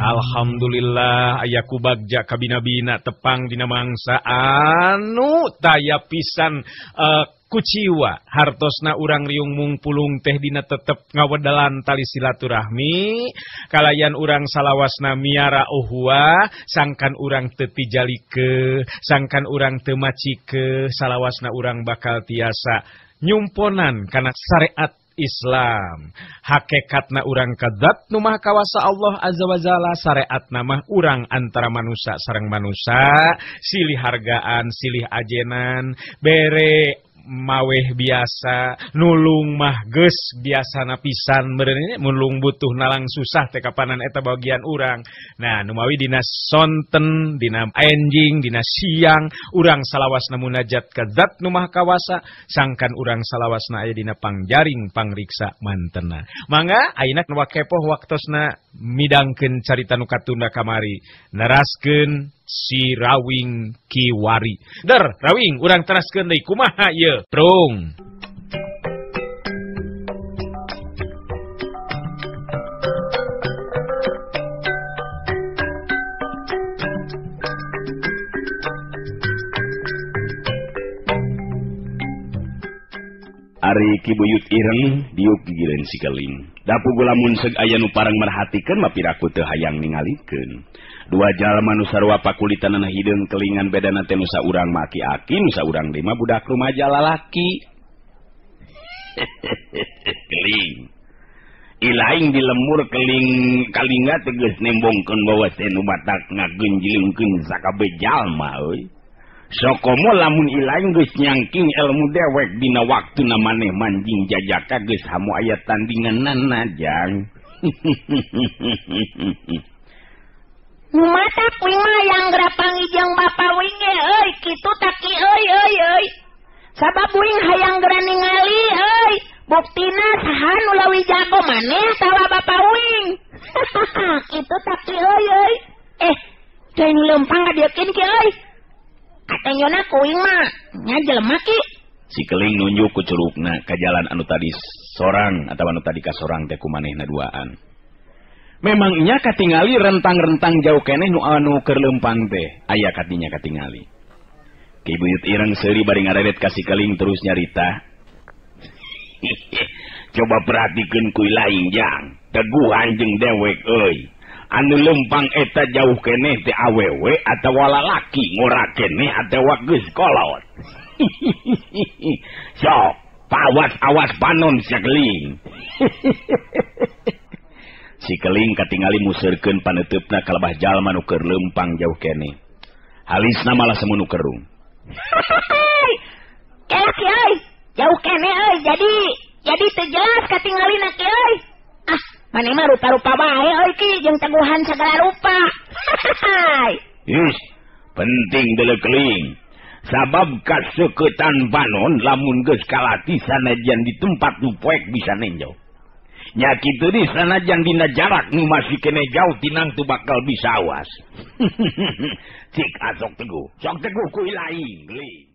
Alhamdulillah aya ku bagja kabina-bina tepang dina mangsa anu taya pisan kuciwa hartosna urang riung mungpulung teh dina tetep ngawedalan tali silaturahmi kalayan urang salawasna miara uhwa sangkan urang teu tijalike sangkan urang teu macike salawasna urang bakal tiasa nyumponan kana syariat Islam hakikatna urang kadat nu maha kawasa Allah azza wa jalla syariatna mah urang antara manusia sareng manusia silih hargaan silih ajenan bere maweh biasa nulung mah geus biasana pisan meureun mulung butuh nalang susah teh kapanan eta bagian urang nah nu mawi dina sonten dina enjing dina siang urang salawasna munajat ka zat nu maha kawasa sangkan urang salawasna aya dina pangjaring pangriksa mantena mangga ayeuna nu kepoh waktosna midangkeun carita nu katunda kamari neraskeun si Rawing Kiwari. Der, Rawing, urang teraskeun deui kumaha ieu? Trung. Ari Kibuyut ireng diuk gigireun si Keling. Dapu gulamun seug aya nu parang merhatikeun mah piraku teu hayang ningalikeun. Dua jalma nu sarua pakulitanana hideung kelingan bedana teh nu saurang maki-aki nu saurang deui mah budak rumaja lalaki. Keling. Ilaing di lemur keling kalinga teh geus nembongkeun bawa teh nu batak ngagenjlingkeun sakabeh jalma euy. Sokomo lamun ilaing geus nyangking ilmu dewek dina waktuna maneh manjing jajaka geus hamu aya tandinganna jang. Nu mata kuing mah yang gerapangi jeung Bapa Wing euy kitu taki euy. Sabab Wing hayang gera ningali euy. Buktina saha nu leuwih jago maneh sawa Bapa Wing. Kitu taki euy. Teu nu leumpang ngadiekeun ki euy. Katanyona kuing mah nya jelema ki. Si Keling nunjuk ku curugna ka jalan anu tadi sorang atawa anu tadi ka sorang teh kumanehna duaan. Memang nya katingali rentang-rentang jauh keneh nu anu keur leumpang teh aya katinya katingali. Ki Buyut ireng seuri bari ngaredet ka si Keling terus nyarita. Coba perhatikeun ku laing jang, teguhan jeung dewek euy. Anu leumpang eta jauh keneh teh awewe atawa lalaki ngora keneh atawa geus kolot. Sok, pawas-awas panon si Keling. Si Keling katingali museurkeun paneteupna kalebah jalma nu keur leumpang jauh keneh. Halisna malah semunu kerung. Kelaki euy, jauh keneh euy jadi teu jelas katingalina ki euy. Maneh mah rupa-rupa bae euy ki jeung teguhan sagala rupa. Penting deuleu Keling. Sabab kaseuketan panon lamun geus kalati sanajan di tempat nu poek bisa nenjau. Nya kitu di sanajan dina jarak nu masih kene jauh tinang tu bakal bisa awas. Cik asok teguh. Sok teguh ku ilaing, Keling.